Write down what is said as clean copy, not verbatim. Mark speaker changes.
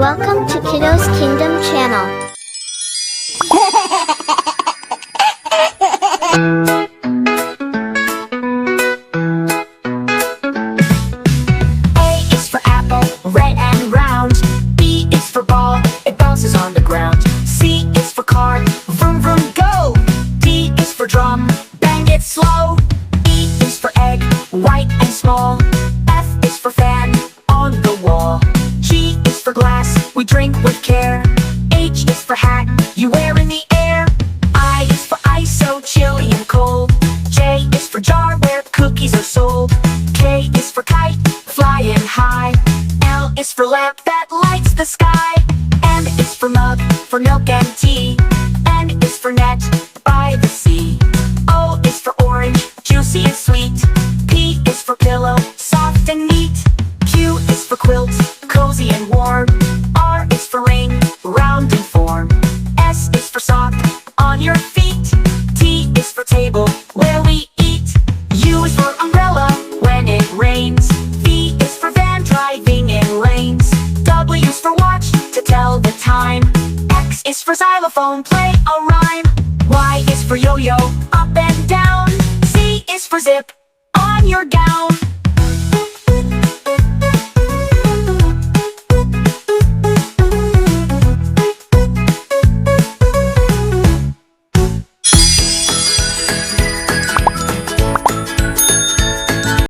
Speaker 1: Welcome to Kiddo's Kingdom channel.
Speaker 2: A is for apple, red and round. B is for ball, it bounces on the ground. C is for car, vroom vroom go. D is for drum, bang it slow. E is for egg, white and small. F is for fan, on the wall. G is for glass, we drink with care. H is for hat, you wear in the air. I is for ice, so chilly and cold. J is for jar, where cookies are sold. K is for kite, flying high. L is for lamp that lights the sky. M is for mug, for milk and tea. N is for net, by the sea. O is for orange, juicy and sweet. P is for pillow, soft and neat. Q is for quilt, cozy and warm. R is for ring, round in form. S is for sock, on your feet. T is for table, where we eat. U is for umbrella, when it rains. V is for van, driving in lanes. W is for watch, to tell the time. X is for xylophone, play a rhyme. Y is for yo-yo, up and down. Z is for zip, on your gown.